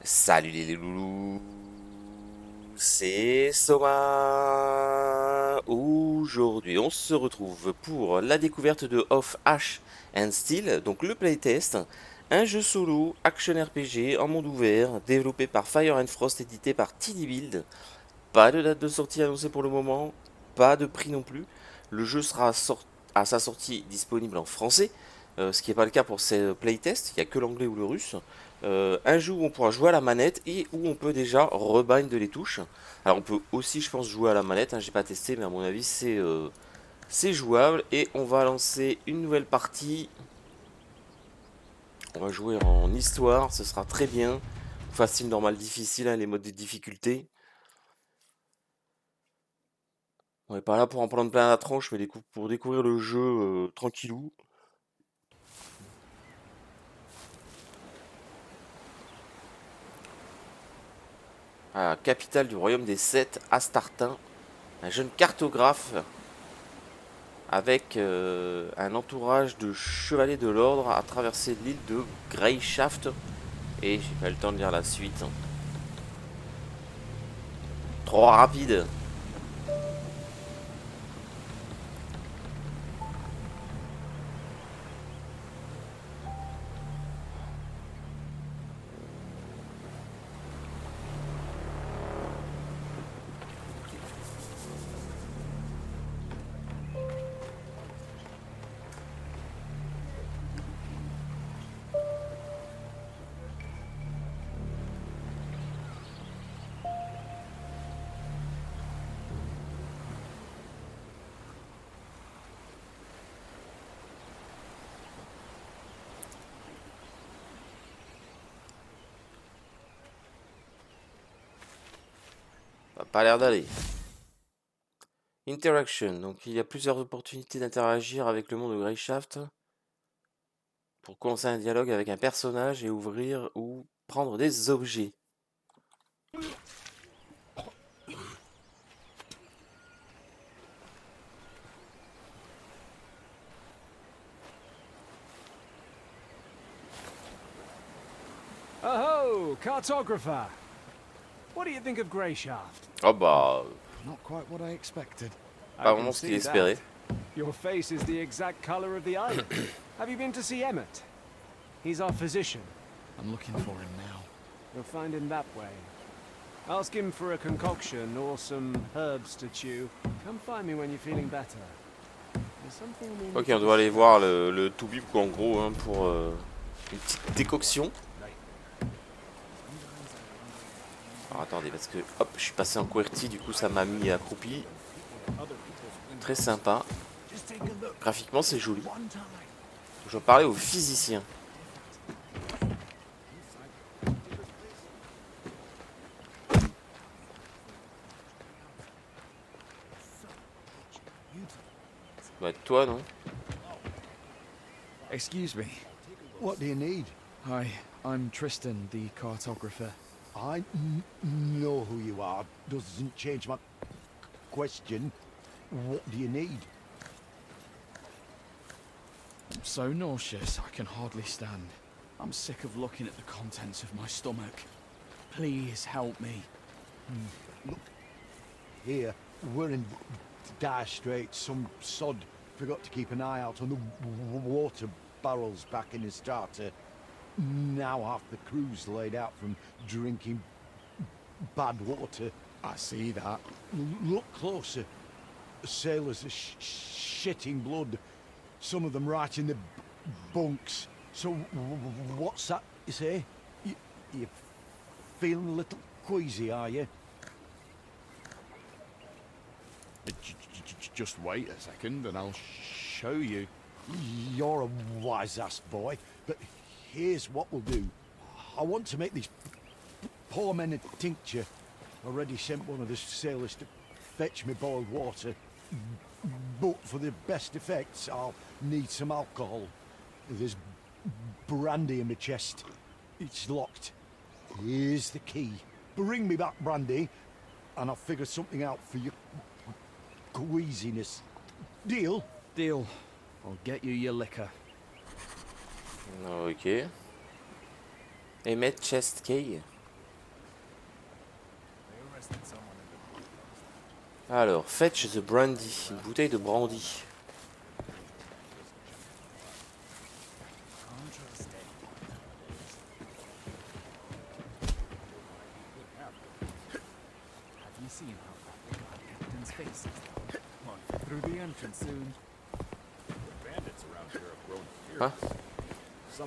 Salut les loulous, c'est Soma. Aujourd'hui, on se retrouve pour la découverte de Of Ash and Steel, donc le playtest, un jeu solo action RPG en monde ouvert, développé par Fire and Frost, édité par TD Build. Pas de date de sortie annoncée pour le moment, pas de prix non plus. Le jeu sera à sa sortie disponible en français, ce qui n'est pas le cas pour ces playtests, il n'y a que l'anglais ou le russe. Un jeu où on pourra jouer à la manette et où on peut déjà rebind les touches. Alors on peut aussi, je pense, jouer à la manette, hein, j'ai pas testé, mais à mon avis c'est jouable. Et on va lancer une nouvelle partie. On va jouer en histoire, ce sera très bien. Facile, normal, difficile, hein, les modes de difficulté. On n'est pas là pour en prendre plein la tronche, mais pour découvrir le jeu tranquillou. À la capitale du royaume des Sept, Astartin, un jeune cartographe avec un entourage de chevaliers de l'ordre a traversé l'île de Greyshaft. Et j'ai pas eu le temps de lire la suite. Trop rapide. Ça a pas l'air d'aller. Interaction. Donc il y a plusieurs opportunités d'interagir avec le monde de Greyshaft pour commencer un dialogue avec un personnage et ouvrir ou prendre des objets. Oh, cartographer! What do you think of Greyshaft? Oh bah, Not quite what I expected. pas I vraiment can ce qu'il see espérait. that. Your face is the exact color of the island. Have you been to see Emmett? He's our physician. I'm looking for him now. You'll find him that way. Ask him for a concoction or some herbs to chew. Come find me when you're feeling better. There's something we need Ok, to on doit aller discuss. voir le Toubib en gros hein, pour une petite décoction. Alors attendez, parce que hop, je suis passé en QWERTY, du coup ça m'a mis accroupi. Très sympa. Graphiquement c'est joli. Je vais parler au physicien. Ça doit être toi, non? Excuse me. What do you need? Hi, I'm Tristan, the cartographer. Know who you are. Doesn't change my question. What do you need? I'm so nauseous I can hardly stand. I'm sick of looking at the contents of my stomach. Please help me. Here, we're in dire straits. Some sod forgot to keep an eye out on the water barrels back in his starter. Now half the crew's laid out from drinking bad water. I see that. Look closer. Sailors are shitting blood. Some of them right in the bunks. So what's that you say? You feeling a little queasy, are you? Just wait a second and I'll show you. You're a wise-ass boy, but here's what we'll do. I want to make these poor men a tincture. Already sent one of the sailors to fetch me boiled water. But for the best effects, I'll need some alcohol. There's brandy in my chest. It's locked. Here's the key. Bring me back brandy, and I'll figure something out for your queasiness. Deal? Deal. I'll get you your liquor. Ok. Emmett Chest Key. Alors, fetch the brandy, une bouteille de brandy. Ah,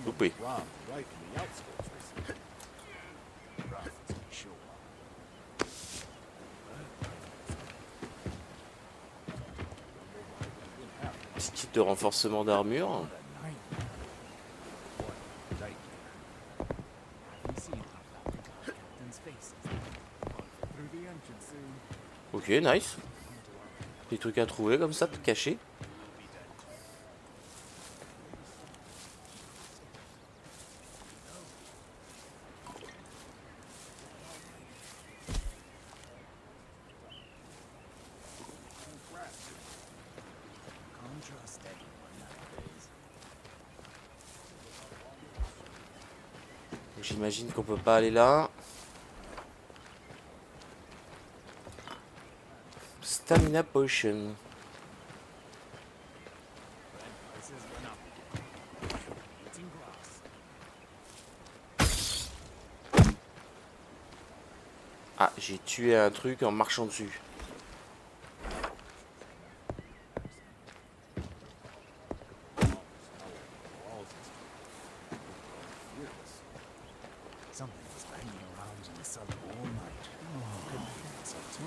loupé. Petit kit de renforcement d'armure. Ok, nice. Des trucs à trouver comme ça, cachés. J'imagine qu'on peut pas aller là. Stamina potion. Ah, j'ai tué un truc en marchant dessus.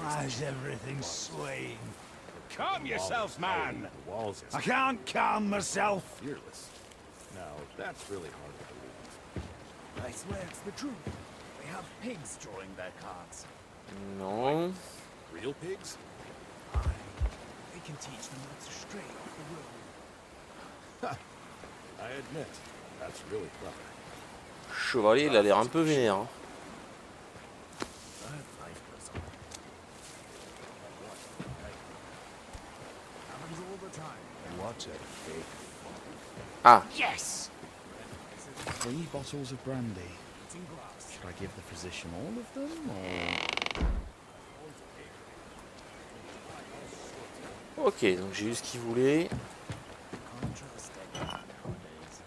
Why's everything swaying? Calm yourself, man! I can't calm myself. Fearless. Now, that's really hard to believe. I swear it's the truth. They have pigs drawing their cards. Non. Real pigs? Aye. They can teach them how to stray off the road. I admit, that's really clever. Chevalier, il a l'air un peu vénère. Hein. Bird life goes on. Happens all the time. What a fake. Ah, Yes! 3 bottles of brandy. It's in glass. Should I give the physician all of them, or...? ok, donc j'ai eu ce qu'il voulait. Contrast nowadays.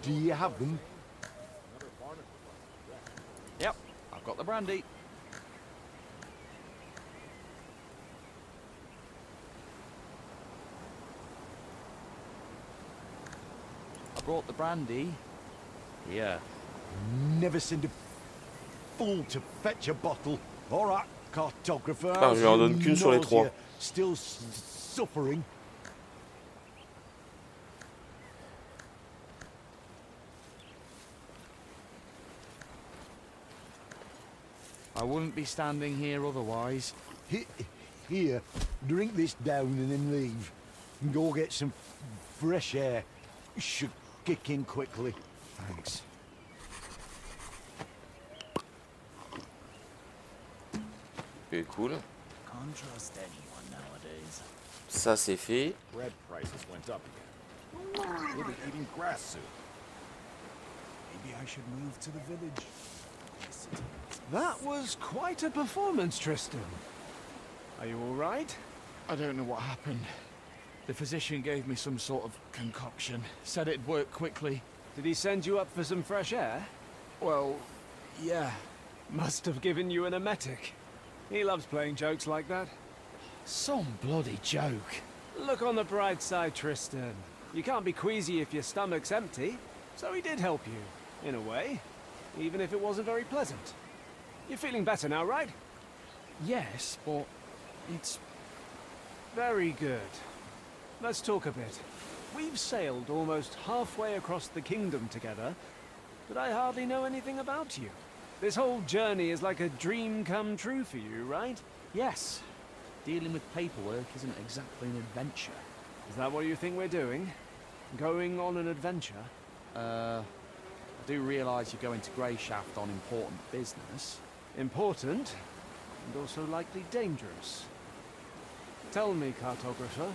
Do you have them? Yep, I've got the brandy. I brought the brandy. Here. Never send a fool to fetch a bottle. All right, cartographer. Ah, je lui en donne qu'une sur les 3. Still suffering. I wouldn't be standing here otherwise. Here, drink this down and then leave. And go get some fresh air. Should kick in quickly. Thanks. Ok, cool. Can't trust anyone nowadays. Ça c'est fait. Bread prices went up again. We'll be eating grass soon. Maybe I should move to the village. That was quite a performance, Tristan. Are you all right? I don't know what happened. The physician gave me some sort of concoction. Said it'd work quickly. Did he send you up for some fresh air? Well, yeah. Must have given you an emetic. He loves playing jokes like that. Some bloody joke. Look on the bright side, Tristan. You can't be queasy if your stomach's empty. So he did help you, in a way. Even if it wasn't very pleasant. You're feeling better now, right? Yes, but it's... Very good. Let's talk a bit. We've sailed almost halfway across the kingdom together, but I hardly know anything about you. This whole journey is like a dream come true for you, right? Yes. Dealing with paperwork isn't exactly an adventure. Is that what you think we're doing? Going on an adventure? I do realise you're going to Greyshaft on important business. Important, and also likely dangerous. Tell me, cartographer,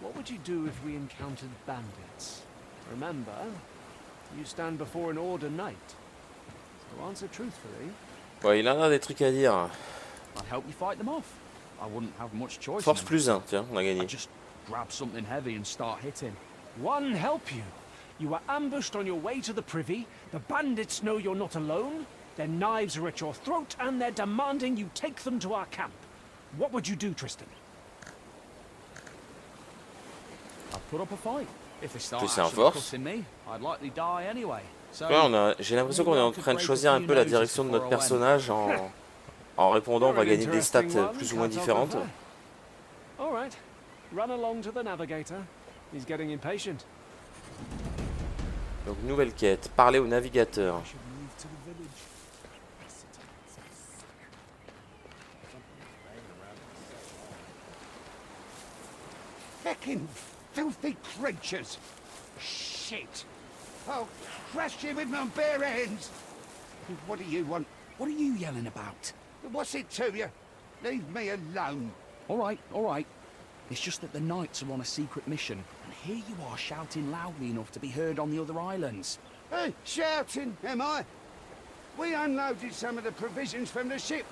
what would you do if we encountered bandits? Remember, you stand before an order knight. So answer truthfully. Ouais, il en a des trucs à dire. I'd help you fight them off. I wouldn't have much choice. Force plus 1, tiens, on a gagné. I'd just grab something heavy and start hitting. One help you. You were ambushed on your way to the privy. The bandits know you're not alone. Their knives are at your throat, and they're demanding you take them to our camp. What would you do, Tristan? I'd put up a fight. If they start Plus un actually force. cutting me, I'd likely die anyway. So, Ouais, j'ai l'impression qu'on est en train de choisir un peu la direction de notre personnage en répondant, on va gagner des stats plus ou moins différentes. All right. Run along to the navigator. He's getting impatient. Donc nouvelle quête, parler au navigateur. Feckin' filthy creatures! Shit! I'll crush you with my bare hands! What do you want? what are you yelling about? What's it to you? Leave me alone. All right, all right. It's just that the knights are on a secret mission, and here you are shouting loudly enough to be heard on the other islands. Hey, shouting, am I? We unloaded some of the provisions from the ship,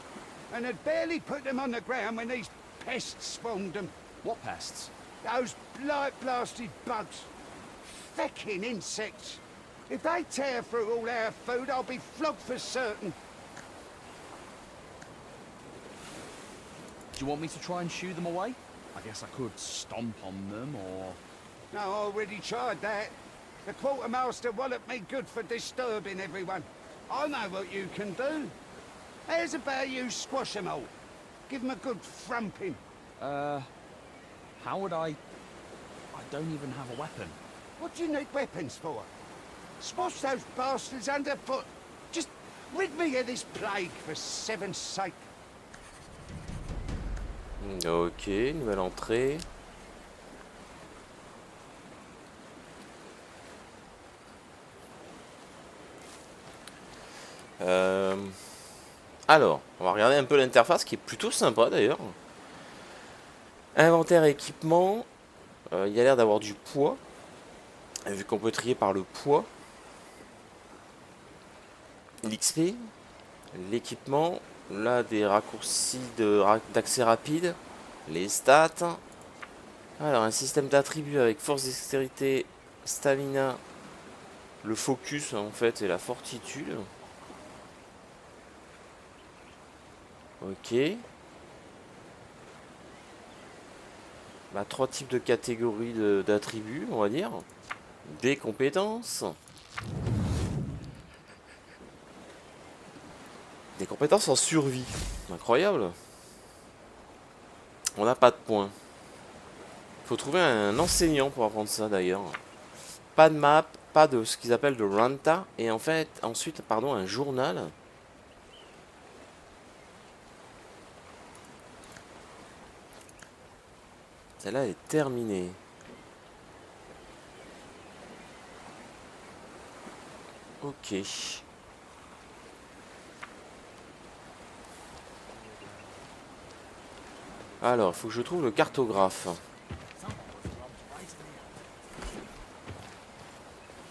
and had barely put them on the ground when these pests spawned them. What pests? Those light-blasted bugs. Feckin' insects. If they tear through all our food, I'll be flogged for certain. Do you want me to try and shoo them away? I guess I could stomp on them, or... No, I already tried that. The quartermaster walloped me good for disturbing everyone. I know what you can do. How's about you squash them all? Give them a good thumping. How would I don't even have a weapon. What do you need weapons for? Smash those bastards underfoot. Just rid me of this plague, for seven's sake. Ok, nouvelle entrée. Alors, on va regarder un peu l'interface qui est plutôt sympa d'ailleurs. Inventaire et équipement. Il y a l'air d'avoir du poids. Vu qu'on peut trier par le poids. L'XP. L'équipement. Là, des raccourcis d'accès rapide. Les stats. Alors, un système d'attributs avec force, dextérité, stamina. Le focus, en fait, et la fortitude. Ok. Bah, 3 types de catégories d'attributs, on va dire. Des compétences. Des compétences en survie. Incroyable. On n'a pas de points. Faut trouver un enseignant pour apprendre ça d'ailleurs. Pas de map, pas de ce qu'ils appellent de ranta. Et en fait, ensuite, pardon, un journal. Celle-là est terminée. Ok. Alors, il faut que je trouve le cartographe.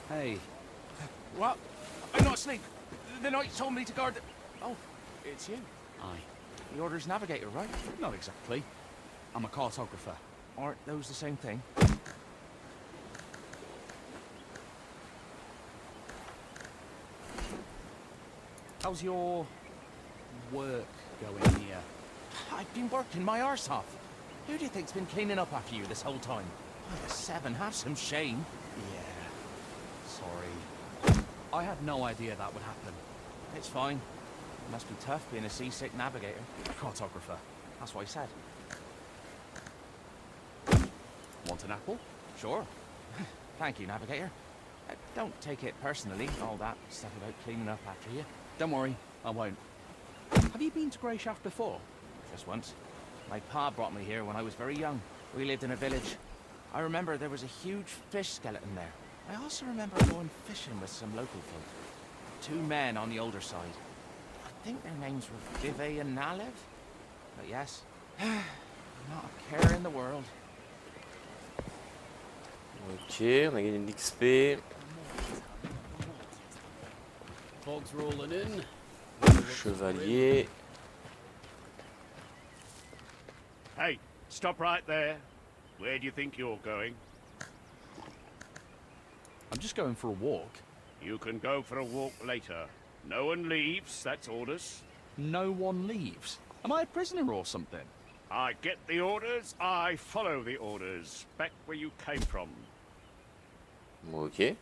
Hey, What? I'm not asleep. The knight told me to guard the... Oh, it's you. aye. The Order's navigator, right? Not exactly. I'm a cartographer. Aren't those the same thing? How's your work going here? I've been working my arse off. Who do you think's been cleaning up after you this whole time? Oh, the Seven, have some shame. Yeah. Sorry. I had no idea that would happen. It's fine. It must be tough being a seasick navigator. Cartographer. That's what I said. Want an apple? Sure. Thank you, navigator. Don't take it personally, all that stuff about cleaning up after you. Don't worry, I won't. Have you been to Grey Shaft before? Just once. My pa brought me here when I was very young. We lived in a village. I remember there was a huge fish skeleton there. I also remember going fishing with some local folk. 2 men on the older side. I think their names were Vive and Nalev. But yes, not a care in the world. Ok, on a gagné de l'XP. Hogs rolling in. Chevalier. Hey, stop right there. Where do you think you're going? I'm just going for a walk. You can go for a walk later. No one leaves, that's orders. No one leaves. Am I a prisoner or something? I get the orders, I follow the orders. Back where you came from. Ok.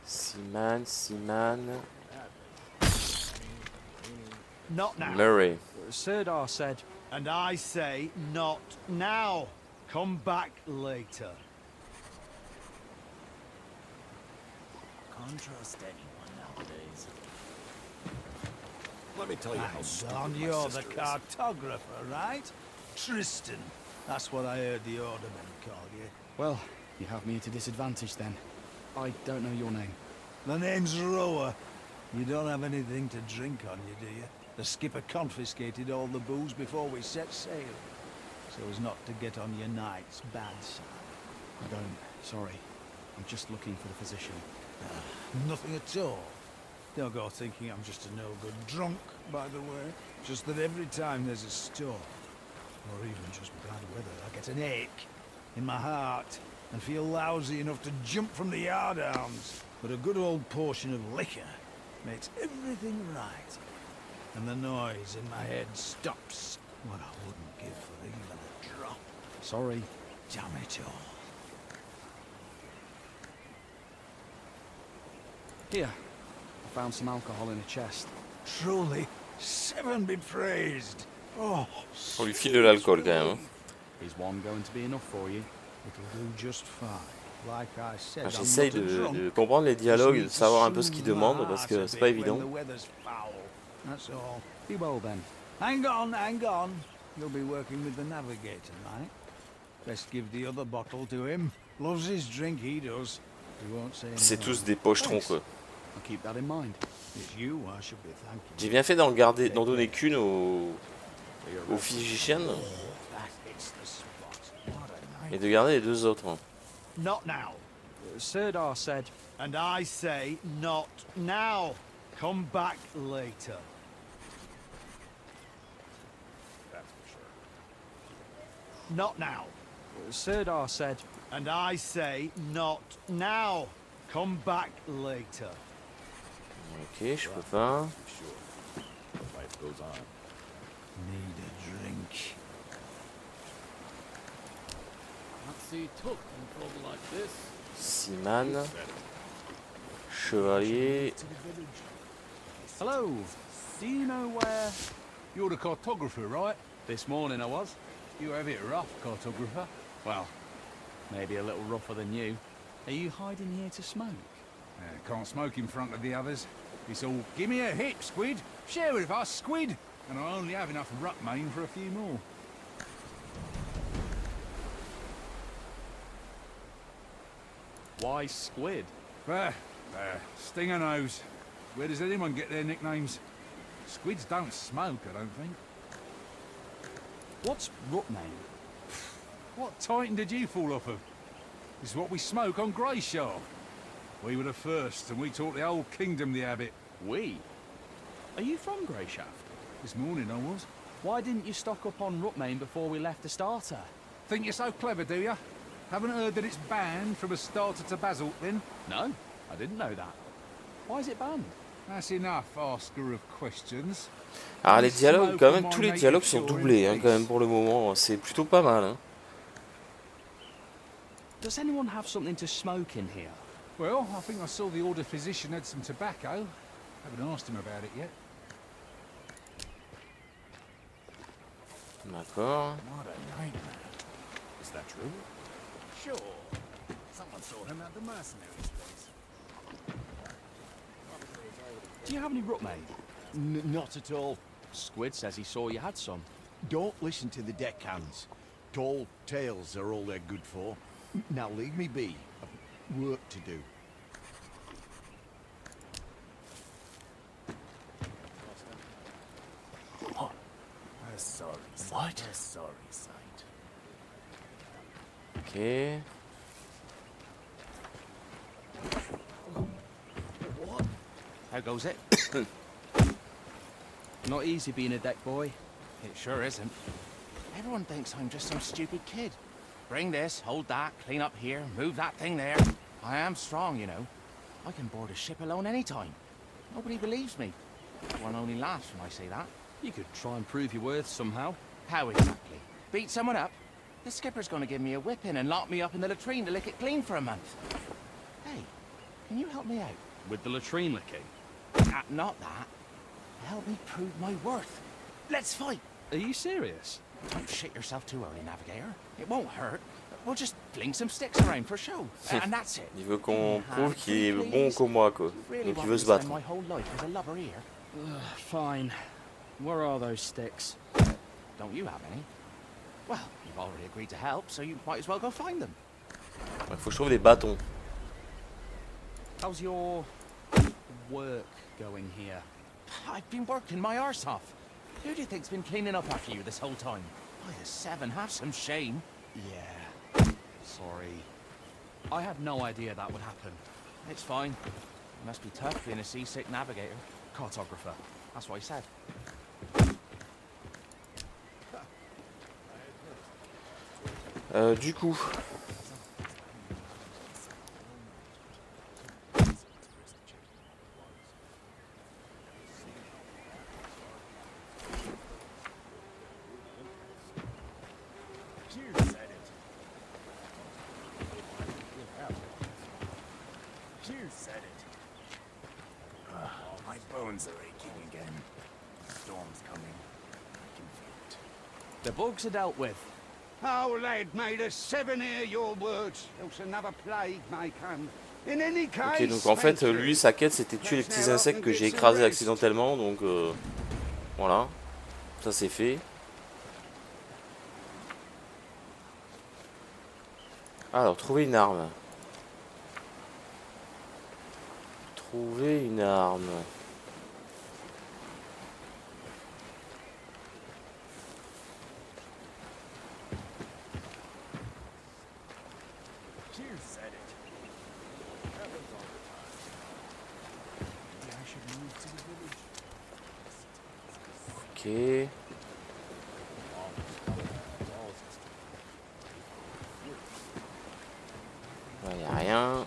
Seaman. Not now. Murray. Sirdar said, And I say not now. Come back later. Can't trust anyone nowadays. Let me tell you how Hang stupid on, my you're the sister is. cartographer, right? Tristan. That's what I heard the alderman call you. Well, you have me at a disadvantage then. I don't know your name. The name's Rower. You don't have anything to drink on you, do you? The skipper confiscated all the booze before we set sail, so as not to get on your night's bad side. I don't. Sorry. I'm just looking for the physician. Nothing at all. Don't go thinking I'm just a no-good drunk, by the way. Just that every time there's a storm, or even just bad weather, I get an ache in my heart and feel lousy enough to jump from the yardarms. But a good old portion of liquor makes everything right. And the noise in my head stops. What I wouldn't give for even a drop. Sorry. Damn it all. Here. I found some alcohol in a chest. Truly, Seven be praised. Oh, On lui file de l'alcool quand même. Hein. Is one going to be enough for you? it'll do just fine. Like I said, Ah, I'm j'essaye not a drunk. de comprendre les dialogues et de savoir un peu ce qu'ils demandent parce que c'est pas évident. That's all. Be well then. Hang on, hang on. You'll be working with the navigator, right? Best give the other bottle to him. Loves his drink, he does. He won't say C'est anything. tous des pochetrons quoi. I'll keep that in mind. It's you I should be thanking. J'ai bien fait d'en donner qu'une au physicien That hits the spot. What a night. et de garder les deux autres. Hein. Not now. Sirdar said, And I say not now. Come back later. That's for sure. Not now. Sirdar said, And I say not now. Come back later. Ok, je peux pas. Sure. Life goes on. Need a drink. Can't see took in trouble like this. Seaman. Chevalier. Hello. Do you know where... You're the cartographer, right? This morning I was. You have it rough, cartographer. Well, maybe a little rougher than you. Are you hiding here to smoke? Can't smoke in front of the others. It's all, give me a hit, Squid. Share with us, Squid. And I only have enough ruckmane for a few more. Why squid? Stinger nose. Where does anyone get their nicknames? Squids don't smoke, I don't think. What's Ruckmane? What titan did you fall off of? It's what we smoke on Greyshaft. We were the first, and we taught the whole kingdom the habit. We? Are you from Greyshaft? This morning I was. Why didn't you stock up on Ruckmane before we left the starter? Think you're so clever, do you? Haven't heard that it's banned from a starter to basalt, then? No, I didn't know that. Why is it banned? That's enough, asker of questions. Alors les dialogues, quand même, tous les dialogues sont doublés, hein, quand même, pour le moment. C'est plutôt pas mal. Hein. Does anyone have something to smoke in here? Well, I think I saw the order physician had some tobacco. Haven't asked him about it yet. D'accord. What a nightmare. Is that true? Sure. Someone saw him at the mercenaries' place. Do you have any Ruckmane? Not at all. Squid says he saw you had some. Don't listen to the deckhands. Tall tales are all they're good for. Now leave me be. I've work to do. sight. A sorry sight. Ok. How goes it? Not easy being a deck boy. It sure isn't. Everyone thinks I'm just some stupid kid. Bring this, hold that, clean up here, move that thing there. I am strong, you know. I can board a ship alone anytime. Nobody believes me. One only laughs when I say that. You could try and prove your worth somehow. How exactly? Beat someone up? The skipper's gonna give me a whipping and lock me up in the latrine to lick it clean for a month. Hey, can you help me out? With the latrine licking. Not that. Help me prove my worth. Let's fight. Are you serious? Don't shit yourself too early, Navigator. It won't hurt. We'll just fling some sticks around for show. And that's it. Il veut qu'on prouve qu'il est bon comme moi, quoi. Really Donc il want veut me se to spend battre. my whole life as a lubber here. Fine. Where are those sticks? Don't you have any? Well, you've already agreed to help, so you might as well go find them. Il faut que je trouve des bâtons. How's your work going here? I've been working my arse off. Who do you think's been cleaning up after you this whole time? By the seven, have some shame. Yeah. Sorry. I had no idea that would happen. It's fine. It must be tough being a seasick navigator. Cartographer. That's what I said. Du coup. My bones are aching again. Storm's coming. I can feel it. The bugs are dealt with. Oh, lad, made us 7 hear your words, else another plague may come. In any case, Ok, donc en fait, lui, sa quête, c'était tuer les petits insectes que j'ai écrasés accidentellement, donc voilà, ça c'est fait. Alors, trouver une arme. Trouver une arme. Cheers said it. Happens all the time. Maybe I should move to the village. Ok. Il n'y a rien.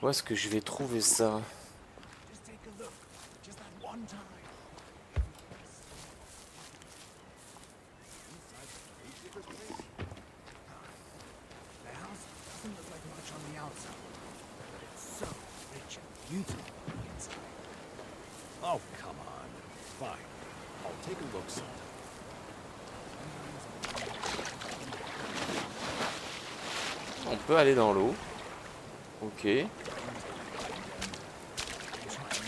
Où est-ce que je vais trouver ça? Just take a look. Just that one time. The house doesn't look like much on the outside, but it's so rich and beautiful on the inside. Oh, come on. Fine. I'll take a look sometime. On peut aller dans l'eau. Ok. Trying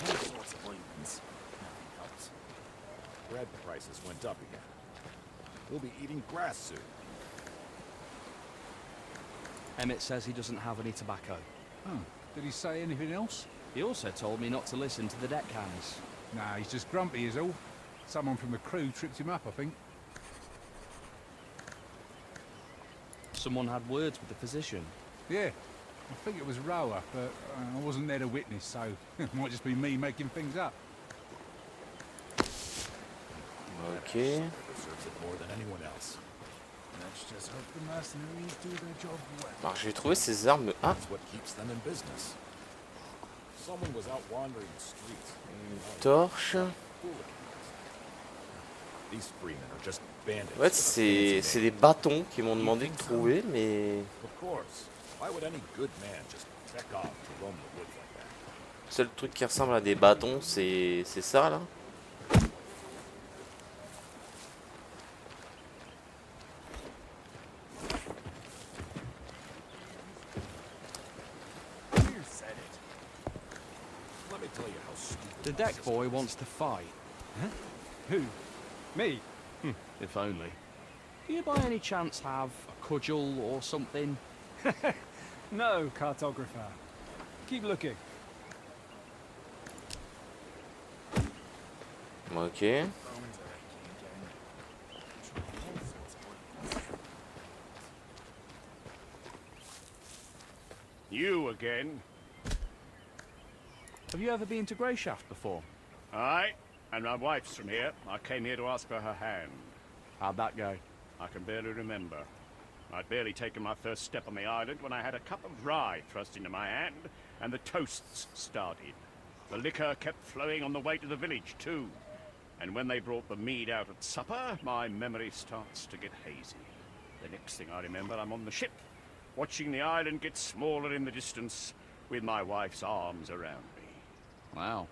all sorts of ointments. Nothing helps. Bread prices went up again. We'll be eating grass soon. Emmett says he doesn't have any tobacco. Oh, did he say anything else? He also told me not to listen to the deckhands. Nah, he's just grumpy is all. Someone from the crew tripped him up, I think. Someone had words with the physician. Yeah, I think it was Rower, but I wasn't there to witness, so it might just be me making things up. Ok. Deserves it more than anyone else. Let's just hope the mercenaries do their job well. Alors, je vais trouver ces armes. Ah, That's what keeps them in business. Someone was out wandering the streets. une torche. These freemen are just bandits. En fait, c'est des bâtons qui m'ont demandé de trouver, mais Of course. Why would any good man just trek off to roam the woods like that? le seul truc qui ressemble à des bâtons, c'est ça là. Cheers said it. Let me tell you how stupid. The deck boy wants to fight. Huh? Who? Me? If only. Do you by any chance have a cudgel or something? No, cartographer. Keep looking. Ok. You again? Have you ever been to Greyshaft before? Aye, and my wife's from here. I came here to ask for her hand. How'd that go? I can barely remember. I'd barely taken my first step on the island when I had a cup of rye thrust into my hand, and the toasts started. The liquor kept flowing on the way to the village, too. And when they brought the mead out at supper, my memory starts to get hazy. The next thing I remember, I'm on the ship, watching the island get smaller in the distance, with my wife's arms around me. Wow.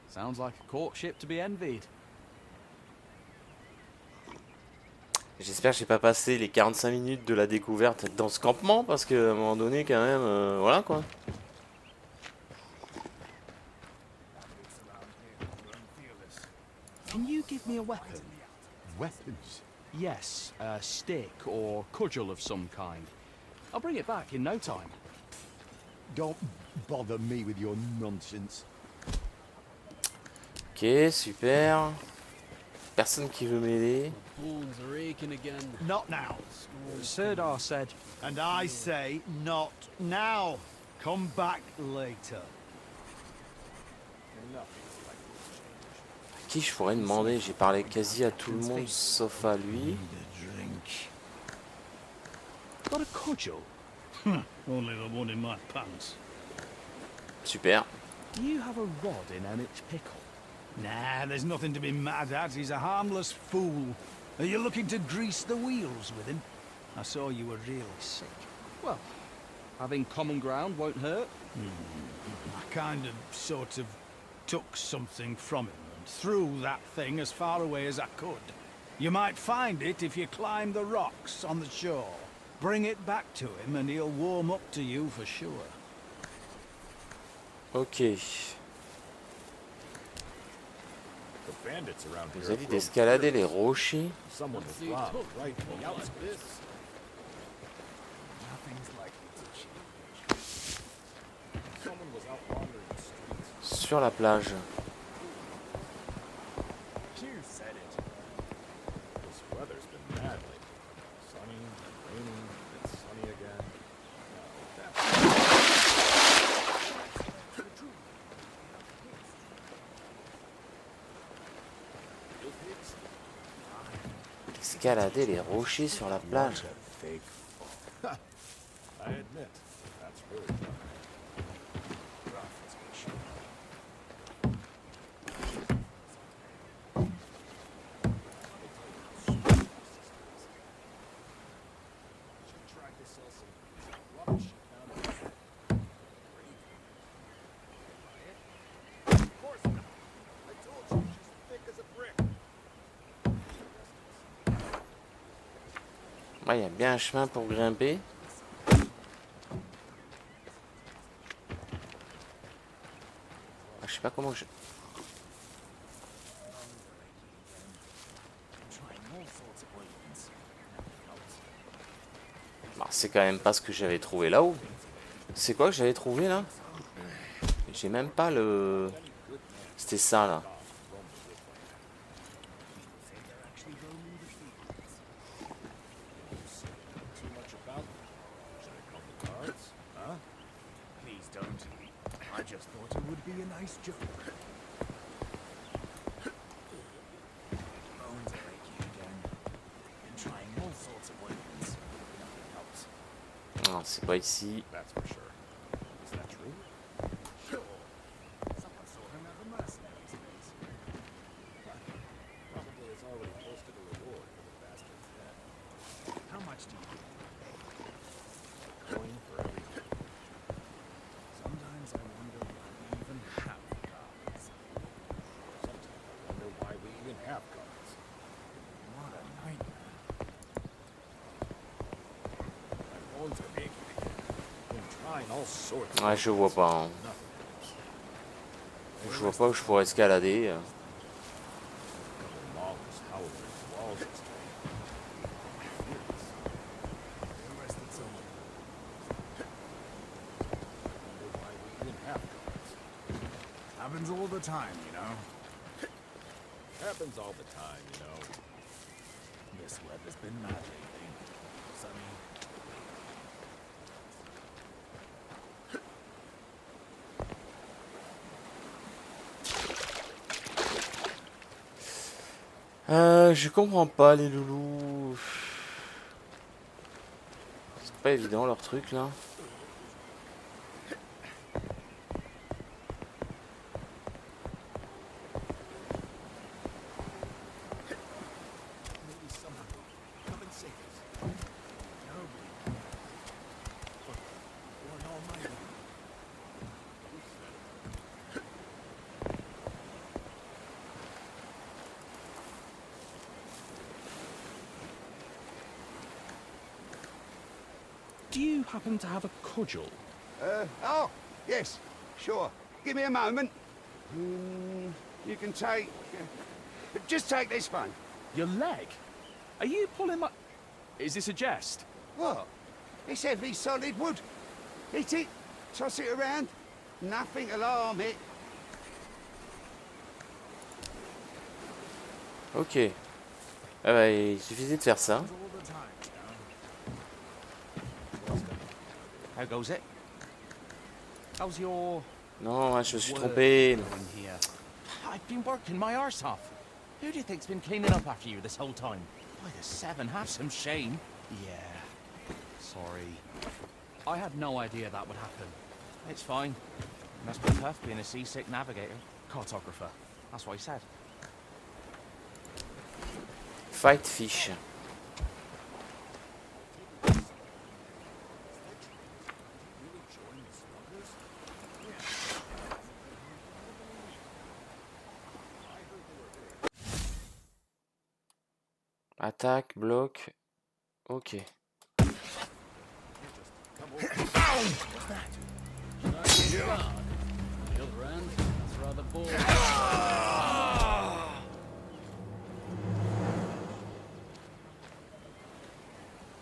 Sounds like a courtship to be envied. J'espère que j'ai pas passé les 45 minutes de la découverte dans ce campement, parce qu'à un moment donné, quand même, voilà quoi. Can you give me a weapon? Weapons? Yes, a stick or cudgel of some kind. I'll bring it back in no time. Don't bother me with your nonsense. Ok, super. Personne qui veut m'aider. Not now. Sirdar said, And I say not now. Come back later. À qui je pourrais demander? J'ai parlé quasi à tout le monde sauf à lui. got a cudgel? Only the one in my pants. Super. Do you have a rod in Emmett's pickle? Nah, there's nothing to be mad at. He's a harmless fool. Are you looking to grease the wheels with him? I saw you were really sick. Well, having common ground won't hurt. I kind of, sort of, took something from him and threw that thing as far away as I could. You might find it if you climb the rocks on the shore. Bring it back to him and he'll warm up to you for sure. Ok. The bandits around Vous here avez dit have d'escalader les rochers. someone was robbed right from the outside. Someone was out wandering the streets. Sur la plage. This weather's been bad lately. Sunny, raining, then sunny again. Escalader les rochers sur la plage. I admit, that's really tough. Ouais, il y a bien un chemin pour grimper. Ah, je sais pas comment je... Bah, c'est quand même pas ce que j'avais trouvé là-haut. C'est quoi que j'avais trouvé là? J'ai même pas le... C'était ça là. Please don't. I just thought it would be a nice joke. Bones are aching again. Been trying all sorts of weapons. Nothing helps. Non, c'est pas ici. That's for sure. Is that true? Sure. Someone saw him at the mercenaries' base. Probably has already posted a reward for the bastard's head. How much do you get? Coin for every hit. Sometimes I wonder why we even have cards. Sometimes I wonder why we even have cards. What a nightmare. My bones are aching again. Been trying all sorts of Ouais, je vois pas. Hein. nothing helps. Je vois pas où je pourrais escalader. Happens all the time, you know. Happens all the time, you know. This weather's been mad lately. Sunny. Je comprends pas les loulous. C'est pas évident leur truc là. Do you happen to have a cudgel? Oh, yes, sure. Give me a moment. You can take... just take this one. Your leg? Are you pulling my... Is this a jest? What? It's heavy, solid wood. Hit it, toss it around. Nothing alarm it. Ok. Ah bah, il suffisait de faire ça. How goes it? How's your... Non, je me suis trompé. going here? I've been working my arse off. Who do you think's been cleaning up after you this whole time? By the seven, have some shame. Yeah. Sorry. I had no idea that would happen. It's fine. Must be tough being a seasick navigator. Cartographer. That's what he said. Fight fish. Attaque, bloc. Ok.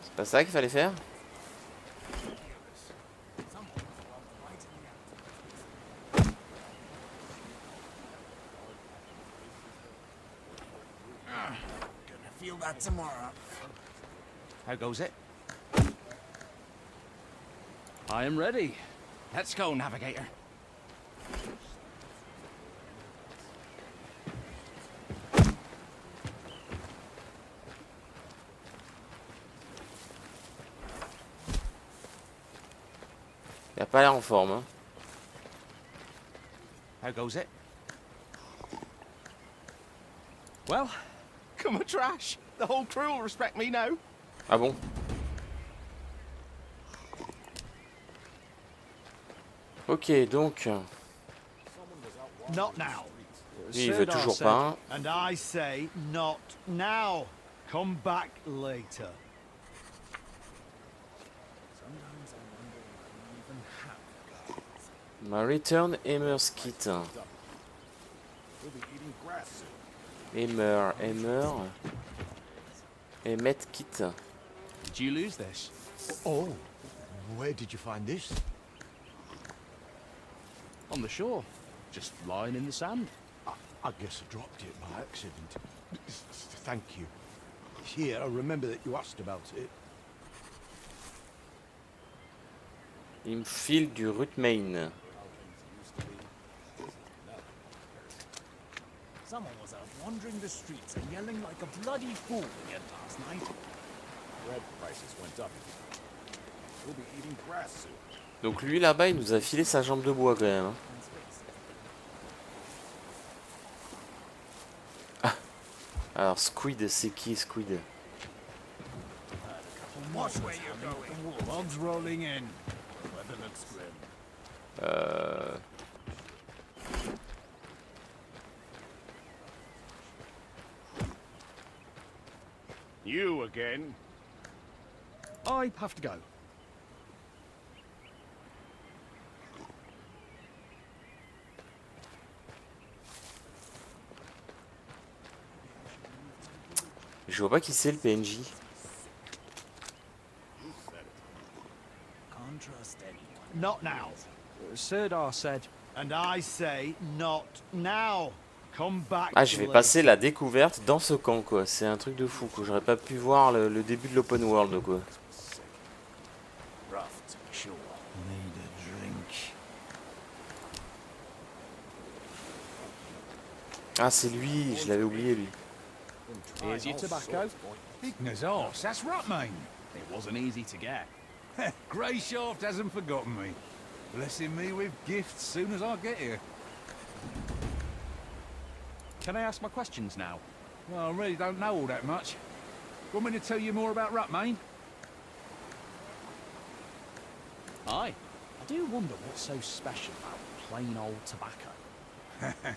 C'est pas ça qu'il fallait faire? Feel that tomorrow. How goes it? I am ready. Let's go, navigator. Il a pas l'air en forme, hein. How goes it? Well, Come a trash. The whole crew will respect me now. Ah bon? Ok, donc... Not now. Lui, il veut toujours pas. And I say not now. Come back later. Ma return Emmer's kit. Emmer. Emmet kit. did you lose this? Oh, where did you find this? On the shore. Just lying in the sand. I guess I dropped it by accident. Thank you. Here, I remember that you asked about it. Il me file du Rutmain. Someone was out wandering the streets and yelling like a bloody fool again last night. Bread prices went up. We'll be eating grass soon. Donc lui là-bas, il nous a filé sa jambe de bois quand même. Hein. Ah. Alors Squid, c'est qui Squid? Watch where you're going. Logs rolling in. The weather looks grim. You again? I have to go. Je vois pas qui c'est le PNJ. Can't trust anyone. Not now. Sirdar said, And I say not now. Come back. Ah, je vais later. passer la découverte dans ce camp, quoi. C'est un truc de fou, quoi. J'aurais pas pu voir le début de l'open world, quoi. Rough to be sure. Need a drink. Ah, c'est lui, je l'avais oublié, lui. Here's your tobacco. Ignor's arse, that's Rutmane. It wasn't easy to get. Greyshaft hasn't forgotten me. Blessing me with gifts soon as I get here. Can I ask my questions now? Well, I really don't know all that much. Want me to tell you more about Rutmane? Aye. I do wonder what's so special about plain old tobacco.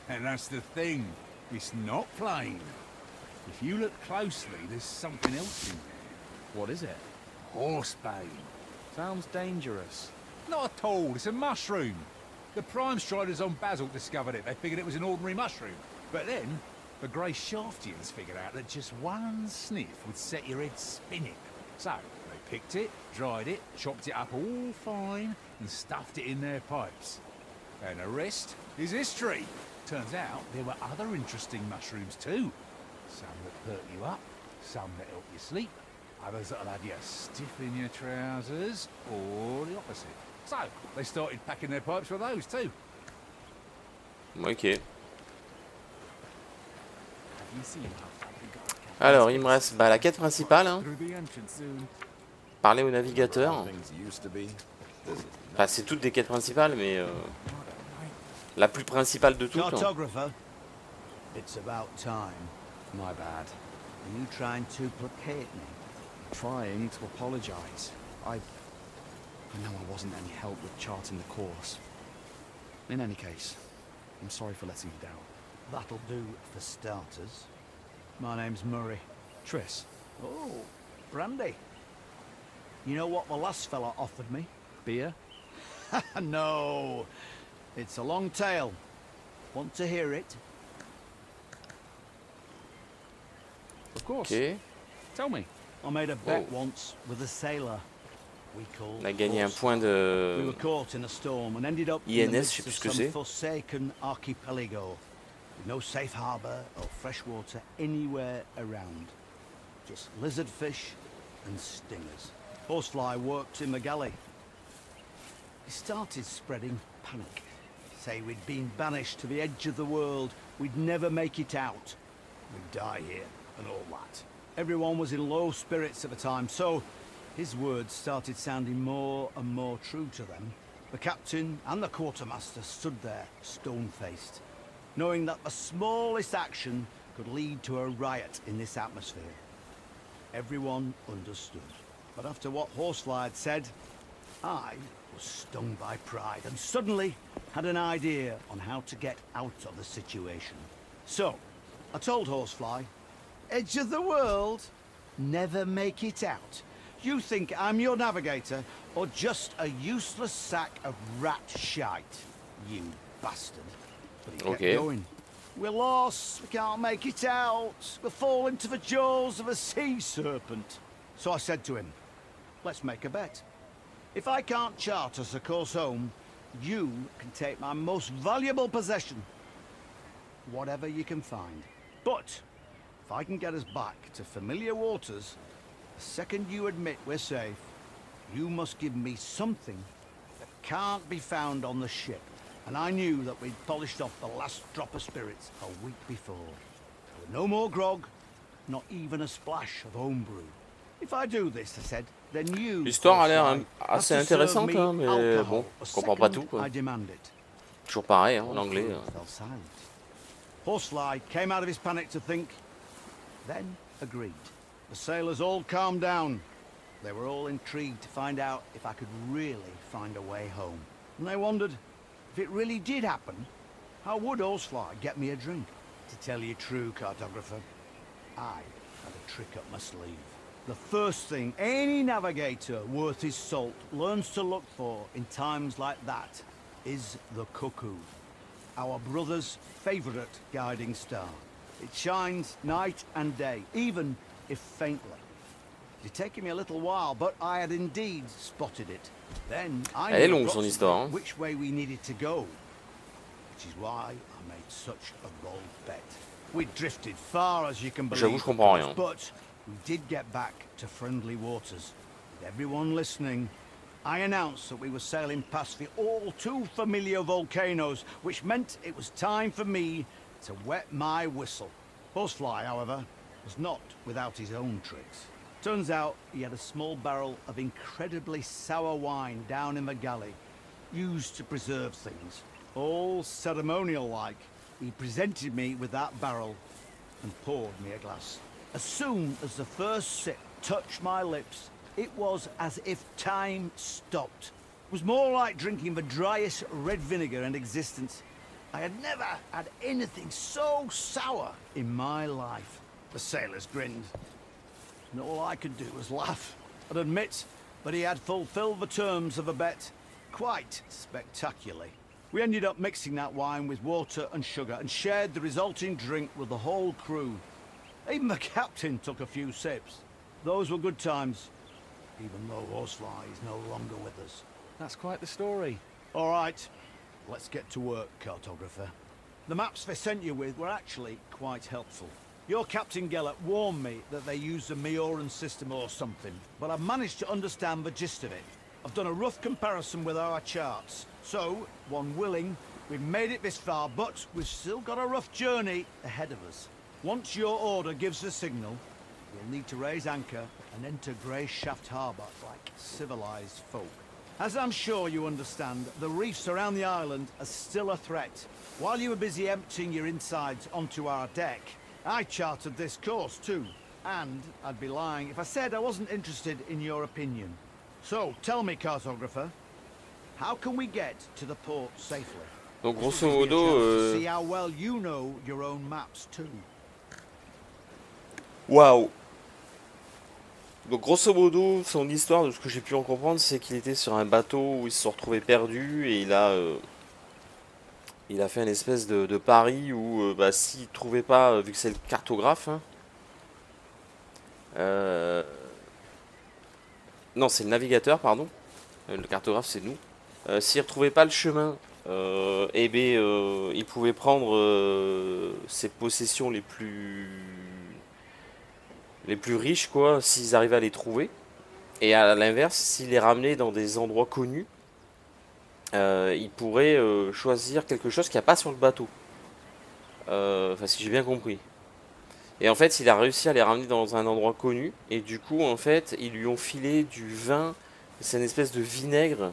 And that's the thing. It's not plain. If you look closely, there's something else in there. What is it? Horsebane. Sounds dangerous. Not at all. It's a mushroom. The Prime Striders on Basalt discovered it. They figured it was an ordinary mushroom. But then, the Grey Shaftians figured out that just one sniff would set your head spinning. So, they picked it, dried it, chopped it up all fine, and stuffed it in their pipes. And the rest is history. Turns out there were other interesting mushrooms too. Some that perk you up, some that help you sleep, others that'll have you stiff in your trousers, or the opposite. So, they started packing their pipes with those too. Ok. Have you seen how far we got? Alors, il me reste la quête principale, hein. Through the entrance soon. Parler au navigateur. Things used to be. This is Enfin, c'est toutes des quêtes principales, mais la plus principale de toutes. Cartographer. It's about time. My bad. Are you trying to placate me? Trying to apologize. I know I wasn't any help with charting the course. In any case, I'm sorry for letting you down. That'll do for starters. My name's Murray. Triss, Oh, brandy. You know what the last fella offered me? beer? No. It's a long tale. Want to hear it? Of course. Ok. Tell me. I made a bet Whoa. once with a sailor. We called On a gagné un Horse. point We de were caught in a storm and ended up in the INS, je sais midst plus of ce que some c'est. forsaken archipelago, with no safe harbour or fresh water anywhere around. Just lizard fish and stingers. Horsefly worked in the galley. He started spreading panic. Say we'd been banished to the edge of the world. We'd never make it out. We'd die here and all that. Everyone was in low spirits at the time, so his words started sounding more and more true to them. The captain and the quartermaster stood there, stone-faced, knowing that the smallest action could lead to a riot in this atmosphere. Everyone understood. But after what Horsefly had said, I was stung by pride and suddenly had an idea on how to get out of the situation. So, I told Horsefly, edge of the world, never make it out. You think I'm your navigator or just a useless sack of rat shite, you bastard. But he kept Okay. going. We're lost, we can't make it out. We'll fall into the jaws of a sea serpent. So I said to him, let's make a bet. If I can't chart us a course home, you can take my most valuable possession. Whatever you can find. But if I can get us back to familiar waters, the second you admit we're safe, you must give me something that can't be found on the ship. And I knew that we'd polished off the last drop of spirits a week before. With no more grog, not even a splash of homebrew. If I do this, I said, then you... L'histoire a l'air Horsefly, assez have to serve intéressante, me hein, mais alcohol. bon, The je comprends pas second tout, quoi. I demand it. Toujours pareil, hein, en All anglais. three fell silent. Horsefly came out of his panic to think, then agreed. The sailors all calmed down. They were all intrigued to find out if I could really find a way home. And they wondered, if it really did happen, how would Horsefly get me a drink? To tell you true, cartographer, I had a trick up my sleeve. The first thing any navigator worth his salt learns to look for in times like that is the cuckoo, our brother's favourite guiding star. It shines night and day, even if faintly. It had taken me a little while, but I had indeed spotted it. Then I Elle est knew longue son histoire, hein. which way we needed to go, which is why I made such a bold bet. We drifted far, as you can believe, J'avoue, je comprends rien. but we did get back to friendly waters. With everyone listening, I announced that we were sailing past the all too familiar volcanoes, which meant it was time for me to wet my whistle. Horsefly, however, was not without his own tricks. Turns out he had a small barrel of incredibly sour wine down in the galley, used to preserve things. All ceremonial-like, he presented me with that barrel and poured me a glass. As soon as the first sip touched my lips, it was as if time stopped. It was more like drinking the driest red vinegar in existence. I had never had anything so sour in my life. The sailors grinned, and all I could do was laugh and admit that he had fulfilled the terms of a bet quite spectacularly. We ended up mixing that wine with water and sugar and shared the resulting drink with the whole crew. Even the captain took a few sips. Those were good times, even though Horsefly is no longer with us. That's quite the story. All right, let's get to work, cartographer. The maps they sent you with were actually quite helpful. Your Captain Gellert warned me that they used a Mioran system or something, but I've managed to understand the gist of it. I've done a rough comparison with our charts. So, one willing, we've made it this far, but we've still got a rough journey ahead of us. Once your order gives the signal, we'll need to raise anchor and enter Grey Shaft Harbour like civilized folk. As I'm sure you understand, the reefs around the island are still a threat. While you were busy emptying your insides onto our deck, I charted this course too. And I'd be lying if I said I wasn't interested in your opinion. So, tell me, cartographer, how can we get to the port safely? Donc grosso modo, See how well you know your own maps too. waouh. Donc grosso modo, son histoire, de ce que j'ai pu en comprendre, c'est qu'il était sur un bateau où il se sont retrouvés perdus et il a fait une espèce de pari où bah, s'il trouvait pas, vu que c'est le cartographe, hein, non c'est le navigateur, pardon, le cartographe c'est nous, s'il retrouvait pas le chemin, eh bien, il pouvait prendre ses possessions les plus riches, quoi, s'ils arrivaient à les trouver. Et à l'inverse, s'ils les ramenaient dans des endroits connus, ils pourraient choisir quelque chose qu'il n'y a pas sur le bateau. Enfin, si j'ai bien compris. Et en fait, il a réussi à les ramener dans un endroit connu. Et du coup, en fait, ils lui ont filé du vin. C'est une espèce de vinaigre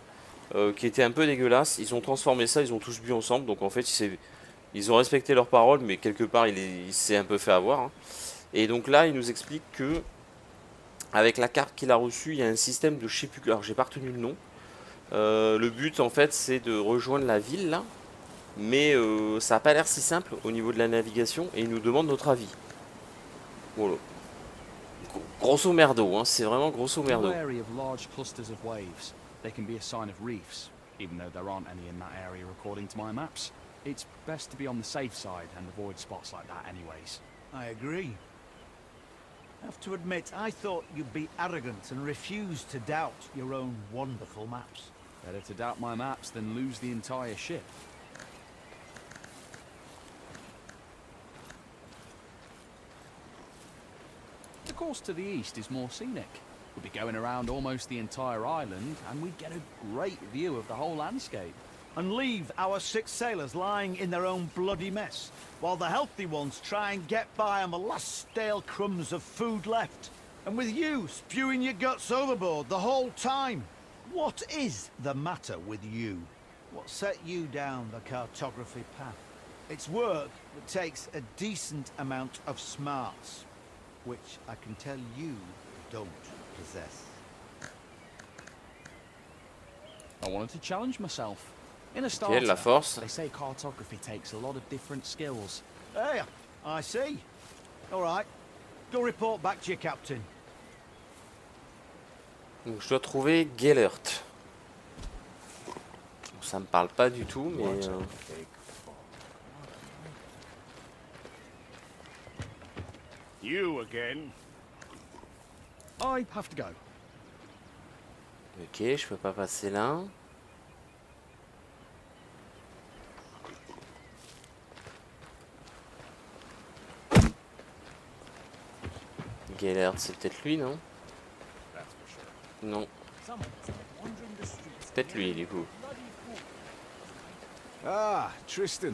qui était un peu dégueulasse. Ils ont transformé ça, ils ont tous bu ensemble. Donc en fait, ils ont respecté leurs paroles, mais quelque part, il s'est un peu fait avoir, hein. Et donc là, il nous explique que avec la carte qu'il a reçue, il y a un système de je sais plus, alors j'ai pas retenu le nom. Le but en fait c'est de rejoindre la ville là, mais ça n'a pas l'air si simple au niveau de la navigation et il nous demande notre avis. Voilà. Grosso merdo, hein, c'est vraiment grosso merdo. Wary of large clusters of waves. They can be a sign of reefs, even though there aren't any in that area according to my maps. It's best to be on the safe side and avoid spots like that anyways. I agree. I have to admit, I thought you'd be arrogant and refuse to doubt your own wonderful maps. Better to doubt my maps than lose the entire ship. The course to the east is more scenic. We'll be going around almost the entire island, and we get a great view of the whole landscape. And leave our 6 sailors lying in their own bloody mess, while the healthy ones try and get by on the last stale crumbs of food left. And with you spewing your guts overboard the whole time. What is the matter with you? What set you down the cartography path? It's work that takes a decent amount of smarts, which I can tell you don't possess. I wanted to challenge myself. In a Ok, starter, la force. they say cartography takes a lot of different skills. Hey, I see. All right, go report back to your captain. Donc je dois trouver Gellert. Ça me parle pas du tout, mais You again? I have to go. Ok, je peux pas passer là. Gellert, c'est peut-être lui, non? Non. C'est peut-être lui, du coup. Ah, Tristan.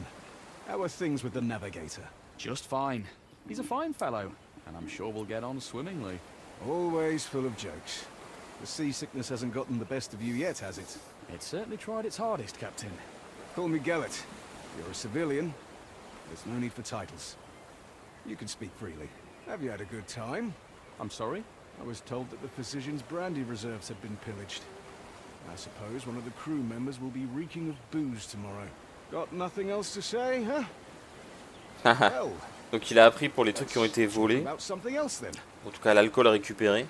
How are things with the navigator? Just fine. He's a fine fellow, and I'm sure we'll get on swimmingly. Always full of jokes. The seasickness hasn't gotten the best of you yet, has it? It certainly tried its hardest, Captain. Call me Gellert. You're a civilian. There's no need for titles. You can speak freely. Have you had a good time? I'm sorry? I was told that the physician's brandy reserves had been pillaged. I suppose one of the crew members will be reeking of booze tomorrow. Got nothing else to say, huh? Well, Donc il a appris pour les trucs qui ont été volés. about something else then. En tout cas, l'alcool récupéré.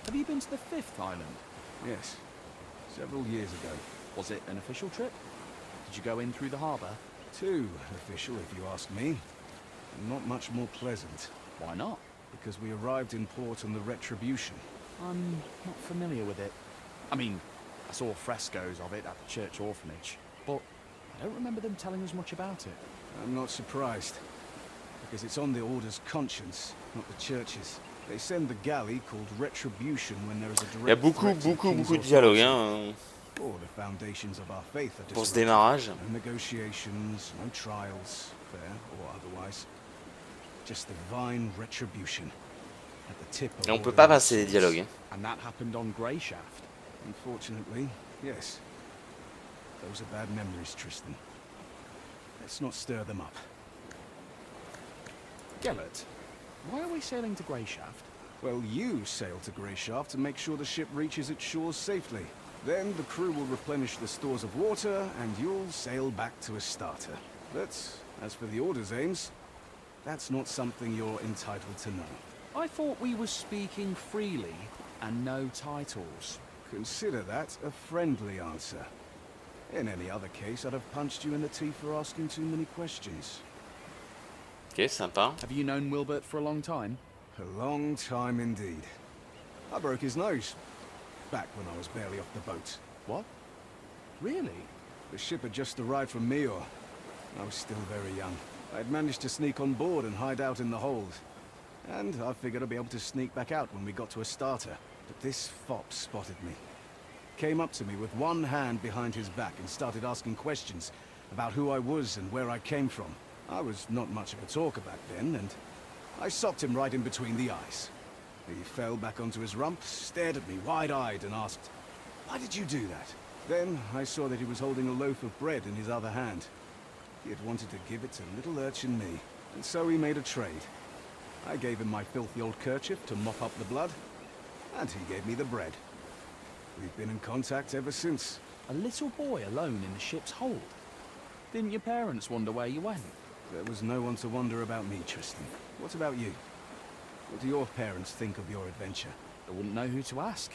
Have you been to the fifth island? Yes. Several years ago. Was it an official trip? Did you go in through the harbour? Too official, if you ask me. Not much more pleasant. Why not? Because we arrived in port on the Retribution. I'm not familiar with it. I mean, I saw frescoes of it at the church orphanage, but I don't remember them telling us much about it. I'm not surprised. Because it's on the Order's conscience, not the church's. They send the galley called Retribution when there is a Il y a direct beaucoup de dialogue hein, All the foundations of our faith are pour ce disrupted. démarrage. No negotiations, no trials, fair or otherwise. Just divine retribution. At the tip of Et on peut all pas our passer les swords. dialogues. Hein. And that happened on Greyshaft. Unfortunately, yes. Those are bad memories, Tristan. Let's not stir them up. Gellert, why are we sailing to Greyshaft? Well, you sail to Greyshaft to make sure the ship reaches its shores safely. Then the crew will replenish the stores of water, and you'll sail back to Astarte. But as for the Order's aims, that's not something you're entitled to know. I thought we were speaking freely and no titles. Consider that a friendly answer. In any other case, I'd have punched you in the teeth for asking too many questions. Ok, sympa. Have you known Wilbert for a long time? A long time indeed. I broke his nose. Back when I was barely off the boat. What? Really? The ship had just arrived from Meor. I was still very young. I'd managed to sneak on board and hide out in the hold. And I figured I'd be able to sneak back out when we got to Astarte. But this fop spotted me. Came up to me with one hand behind his back and started asking questions about who I was and where I came from. I was not much of a talker back then, and I socked him right in between the eyes. He fell back onto his rump, stared at me wide-eyed and asked, "Why did you do that?" Then I saw that he was holding a loaf of bread in his other hand. He had wanted to give it to little urchin me, and so we made a trade. I gave him my filthy old kerchief to mop up the blood, and he gave me the bread. We've been in contact ever since. A little boy alone in the ship's hold? Didn't your parents wonder where you went? There was no one to wonder about me, Tristan. What about you? What do your parents think of your adventure? I wouldn't know who to ask.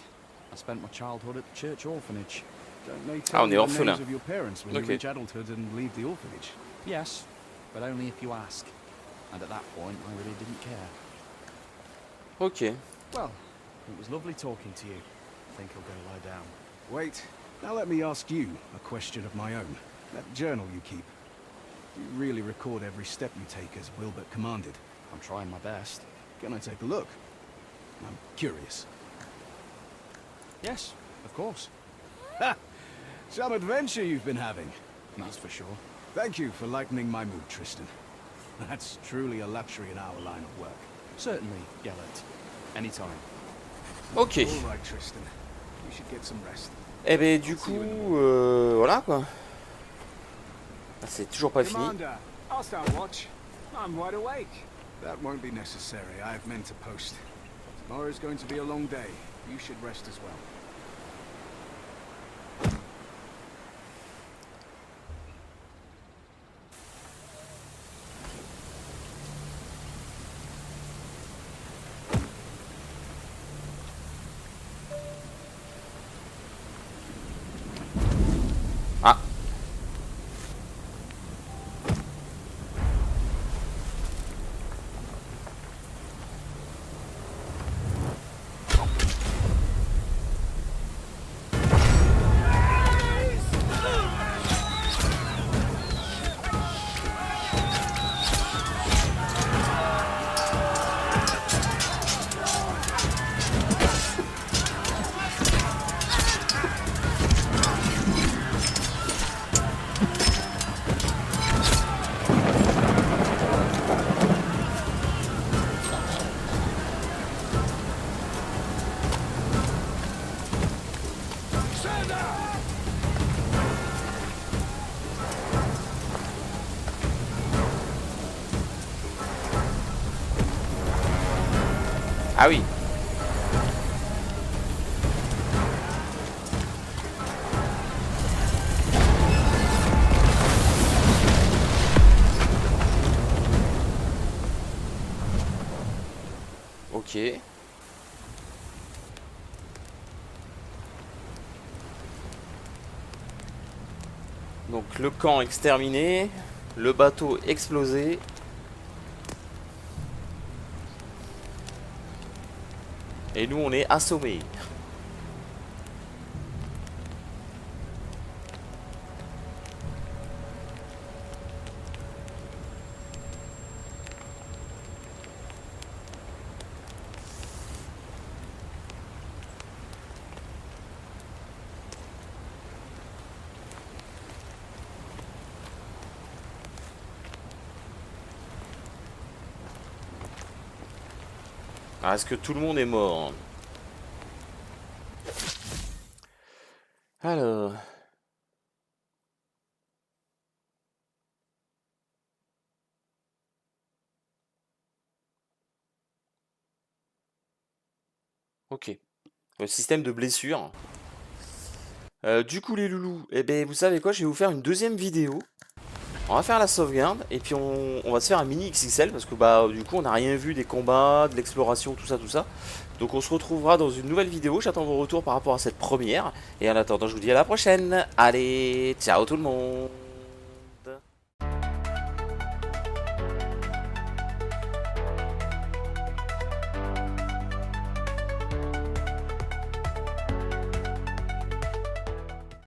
I spent my childhood at the church orphanage. Don't they Ah, tell on est you the orphelin. names of your parents when Ok. you reach adulthood and leave the orphanage? Yes, but only if you ask. And at that point, I really didn't care. Ok. Well, it was lovely talking to you. I think I'll go lie down. Wait, now let me ask you a question of my own. That journal you keep, do you really record every step you take as Wilbert commanded? I'm trying my best. Can I take a look? I'm curious. Yes, of course. Ha! Some adventure you've been having. That's for sure. Thank you for lightening my mood, Tristan. That's truly a luxury in our line of work. Certainly, Gellert. Anytime. Ok. All right, Tristan. You should get some rest. Eh ben du coup, voilà quoi. Ah, c'est toujours pas fini. Commander, I'll start watch. I'm wide awake. That won't be necessary. I have men to post. Tomorrow's going to be a long day. You should rest as well. Ah. Ah oui. Ok. Donc le camp exterminé, le bateau explosé. Et nous on est assommés. Ah, est-ce que tout le monde est mort? Alors... Ok. Le système de blessure. Du coup les loulous, eh ben vous savez quoi, je vais vous faire une deuxième vidéo. On va faire la sauvegarde et puis on va se faire un mini XXL parce que bah du coup on n'a rien vu des combats, de l'exploration, tout ça, tout ça. Donc on se retrouvera dans une nouvelle vidéo, j'attends vos retours par rapport à cette première. Et en attendant je vous dis à la prochaine. Allez, ciao tout le monde.